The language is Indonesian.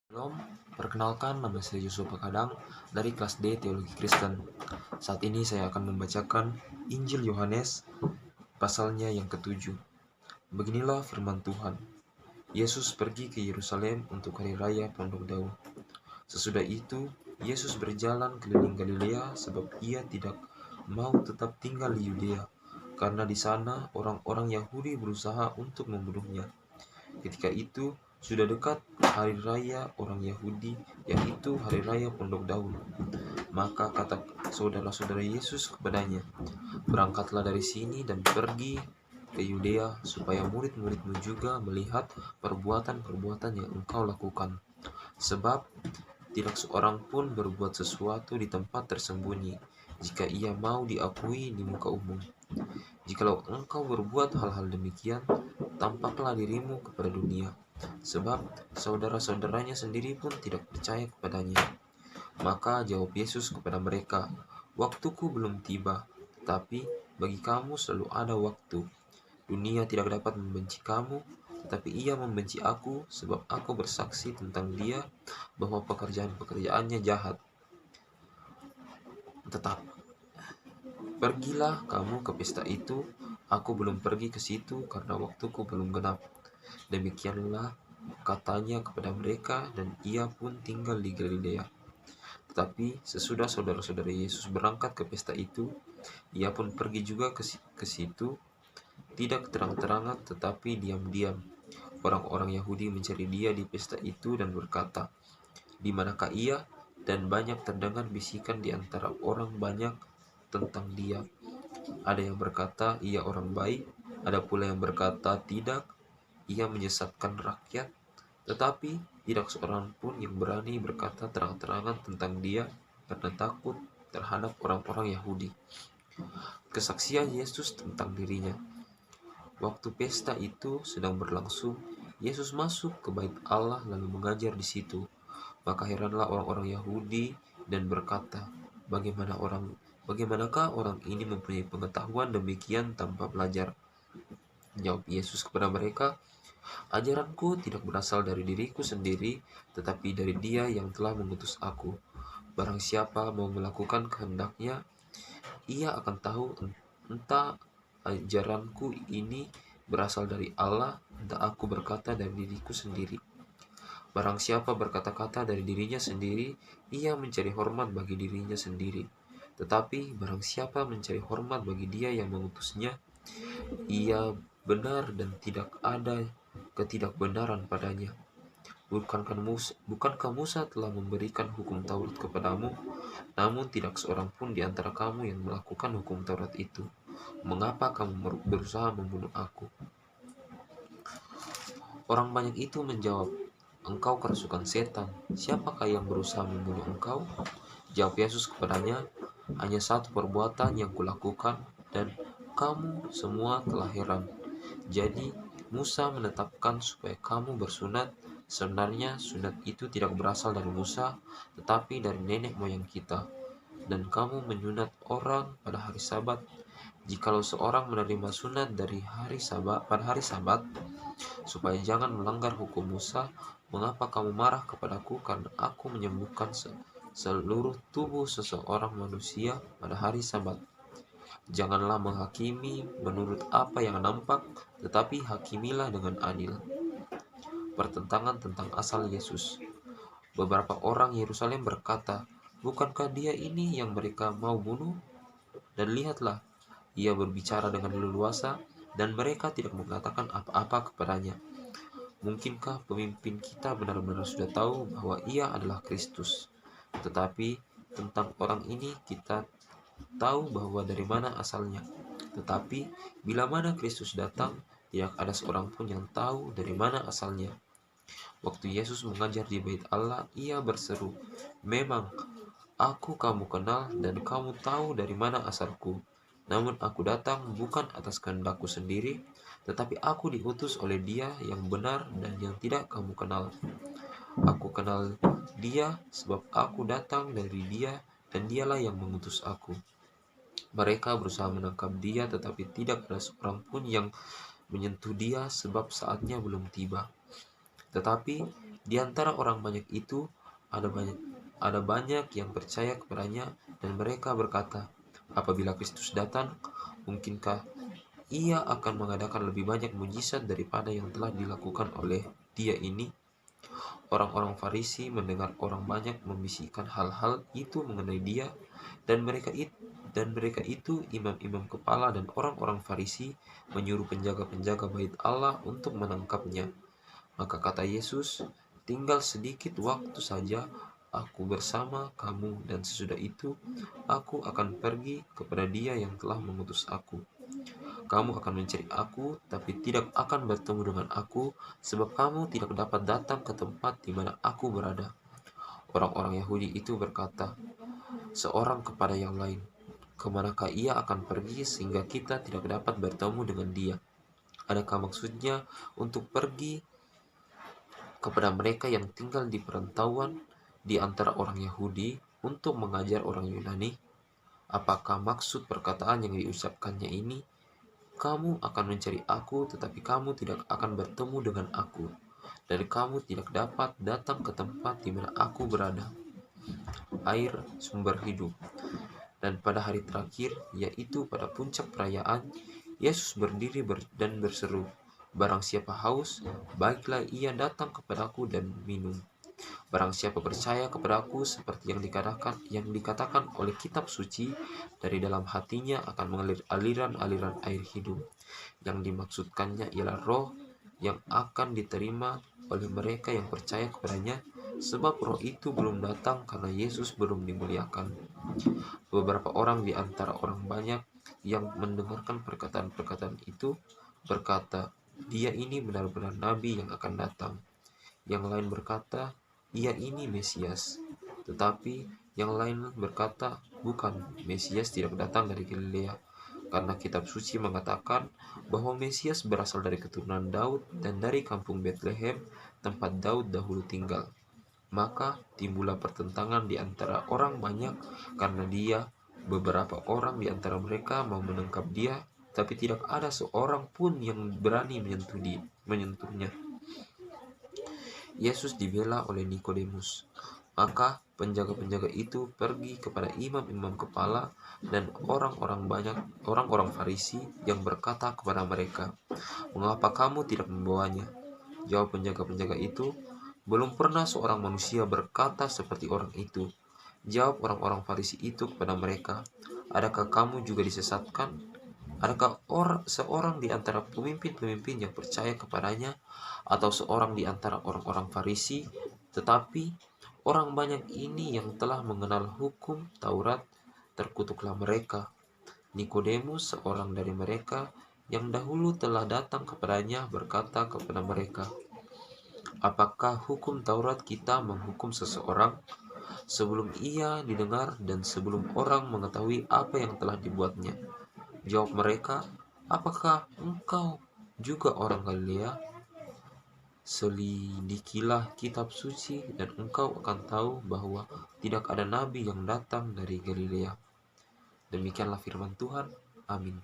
Shalom, perkenalkan nama saya Yusuf Pakadang dari kelas D Teologi Kristen. Saat ini saya akan membacakan Injil Yohanes pasalnya yang ke-7. Beginilah firman Tuhan. Yesus pergi ke Yerusalem untuk hari raya Pondok Daun. Sesudah itu, Yesus berjalan keliling Galilea sebab ia tidak mau tetap tinggal di Yudea, karena di sana orang-orang Yahudi berusaha untuk membunuhnya. Ketika itu, sudah dekat hari raya orang Yahudi, yaitu hari raya Pondok Daun. Maka kata saudara-saudara Yesus kepadanya, "Berangkatlah dari sini dan pergi ke Yudea, supaya murid-muridmu juga melihat perbuatan-perbuatan yang engkau lakukan. Sebab tidak seorang pun berbuat sesuatu di tempat tersembunyi, jika ia mau diakui di muka umum. Jikalau engkau berbuat hal-hal demikian, tampaklah dirimu kepada dunia, sebab saudara-saudaranya sendiri pun tidak percaya kepadanya." Maka jawab Yesus kepada mereka, "Waktuku belum tiba, tetapi bagi kamu selalu ada waktu. Dunia tidak dapat membenci kamu, tetapi ia membenci aku, sebab aku bersaksi tentang dia bahwa pekerjaan-pekerjaannya jahat. Tetap, pergilah kamu ke pesta itu, aku belum pergi ke situ karena waktuku belum genap." Demikianlah katanya kepada mereka, dan ia pun tinggal di Galilea. Tetapi sesudah saudara-saudara Yesus berangkat ke pesta itu, ia pun pergi juga ke situ, tidak terang-terangan tetapi diam-diam. Orang-orang Yahudi mencari dia di pesta itu dan berkata, "Di manakah ia?" Dan banyak terdengar bisikan di antara orang banyak tentang dia. Ada yang berkata, "Ia orang baik." Ada pula yang berkata, "Tidak, ia menyesatkan rakyat." Tetapi tidak seorang pun yang berani berkata terang-terangan tentang dia karena takut terhadap orang-orang Yahudi. Kesaksian Yesus tentang dirinya. Waktu pesta itu sedang berlangsung, Yesus masuk ke bait Allah lalu mengajar di situ. Maka heranlah orang-orang Yahudi dan berkata, "Bagaimanakah orang ini mempunyai pengetahuan demikian tanpa belajar?" Jawab Yesus kepada mereka, "Ajaranku tidak berasal dari diriku sendiri, tetapi dari Dia yang telah mengutus aku. Barang siapa mau melakukan kehendaknya, ia akan tahu entah ajaranku ini berasal dari Allah, entah aku berkata dari diriku sendiri. Barang siapa berkata-kata dari dirinya sendiri, ia mencari hormat bagi dirinya sendiri. Tetapi barang siapa mencari hormat bagi Dia yang mengutusnya, ia benar dan tidak ada ketidakbenaran padanya. Bukankah Musa telah memberikan hukum Taurat kepadamu? Namun tidak seorang pun di antara kamu yang melakukan hukum Taurat itu. Mengapa kamu berusaha membunuh aku?" Orang banyak itu menjawab, "Engkau kerasukan setan. Siapakah yang berusaha membunuh engkau?" Jawab Yesus kepadanya, "Hanya satu perbuatan yang kulakukan, dan kamu semua telah heran. Jadi Musa menetapkan supaya kamu bersunat. Sebenarnya sunat itu tidak berasal dari Musa, tetapi dari nenek moyang kita. Dan kamu menyunat orang pada hari Sabat. Jikalau seorang menerima sunat pada hari Sabat, supaya jangan melanggar hukum Musa, mengapa kamu marah kepadaku karena aku menyembuhkan seluruh tubuh seseorang manusia pada hari Sabat? Janganlah menghakimi menurut apa yang nampak, tetapi hakimilah dengan adil." Pertentangan tentang asal Yesus. Beberapa orang Yerusalem berkata, "Bukankah dia ini yang mereka mau bunuh? Dan lihatlah, ia berbicara dengan leluasa, dan mereka tidak mengatakan apa-apa kepadanya. Mungkinkah pemimpin kita benar-benar sudah tahu bahwa ia adalah Kristus? Tetapi tentang orang ini kita tahu bahwa dari mana asalnya. Tetapi bila mana Kristus datang, tidak ada seorang pun yang tahu dari mana asalnya." Waktu Yesus mengajar di bait Allah, ia berseru, "Memang aku kamu kenal dan kamu tahu dari mana asalku. Namun aku datang bukan atas kehendakku sendiri, tetapi aku diutus oleh Dia yang benar dan yang tidak kamu kenal. Aku kenal Dia sebab aku datang dari Dia dan Dialah yang mengutus aku." Mereka berusaha menangkap Dia, tetapi tidak ada seorang pun yang menyentuh Dia sebab saatnya belum tiba. Tetapi Di antara orang banyak itu ada banyak yang percaya kepadanya, dan mereka berkata, apabila Kristus datang, mungkinkah ia akan mengadakan lebih banyak mujizat daripada yang telah dilakukan oleh dia ini? Orang-orang Farisi mendengar orang banyak membisikkan hal-hal itu mengenai dia, dan mereka itu imam-imam kepala dan orang-orang Farisi menyuruh penjaga-penjaga bait Allah untuk menangkapnya. Maka kata Yesus, tinggal sedikit waktu saja aku bersama kamu, dan sesudah itu aku akan pergi kepada Dia yang telah mengutus aku. Kamu akan mencari aku, tapi tidak akan bertemu dengan aku, sebab kamu tidak dapat datang ke tempat di mana aku berada. Orang-orang Yahudi itu berkata seorang kepada yang lain, kemanakah ia akan pergi sehingga kita tidak dapat bertemu dengan dia? Adakah maksudnya untuk pergi kepada mereka yang tinggal di perantauan di antara orang Yahudi untuk mengajar orang Yunani? Apakah maksud perkataan yang diucapkannya ini, kamu akan mencari aku, tetapi kamu tidak akan bertemu dengan aku, dan kamu tidak dapat datang ke tempat di mana aku berada? Air sumber hidup. Dan pada hari terakhir, yaitu pada puncak perayaan, Yesus berdiri dan berseru, barang siapa haus, baiklah ia datang kepadaku dan minum. Barang siapa percaya kepadaku, seperti yang dikatakan oleh kitab suci, dari dalam hatinya akan mengalir aliran-aliran air hidup. Yang dimaksudkannya ialah roh yang akan diterima oleh mereka yang percaya kepadanya, sebab roh itu belum datang karena Yesus belum dimuliakan. Beberapa orang di antara orang banyak yang mendengarkan perkataan-perkataan itu berkata, dia ini benar-benar nabi yang akan datang. Yang lain berkata, ia ini Mesias. Tetapi yang lain berkata, bukan, Mesias tidak datang dari Galilea, karena kitab suci mengatakan bahwa Mesias berasal dari keturunan Daud dan dari kampung Betlehem, tempat Daud dahulu tinggal. Maka timbullah pertentangan di antara orang banyak karena dia. Beberapa orang di antara mereka mau menangkap dia, tapi tidak ada seorang pun yang berani menyentuhnya. Yesus dibela oleh Nikodemus. Maka penjaga-penjaga itu pergi kepada imam-imam kepala dan orang-orang Farisi yang berkata kepada mereka, mengapa kamu tidak membawanya? Jawab penjaga-penjaga itu, belum pernah seorang manusia berkata seperti orang itu. Jawab orang-orang Farisi itu kepada mereka, adakah kamu juga disesatkan? Adakah seorang di antara pemimpin-pemimpin yang percaya kepadanya, atau seorang di antara orang-orang Farisi? Tetapi orang banyak ini yang telah mengenal hukum Taurat, terkutuklah mereka. Nikodemus, seorang dari mereka yang dahulu telah datang kepadanya, berkata kepada mereka, apakah hukum Taurat kita menghukum seseorang sebelum ia didengar dan sebelum orang mengetahui apa yang telah dibuatnya? Jawab mereka, apakah engkau juga orang Galilea? Selidikilah kitab suci dan engkau akan tahu bahwa tidak ada nabi yang datang dari Galilea. Demikianlah firman Tuhan. Amin.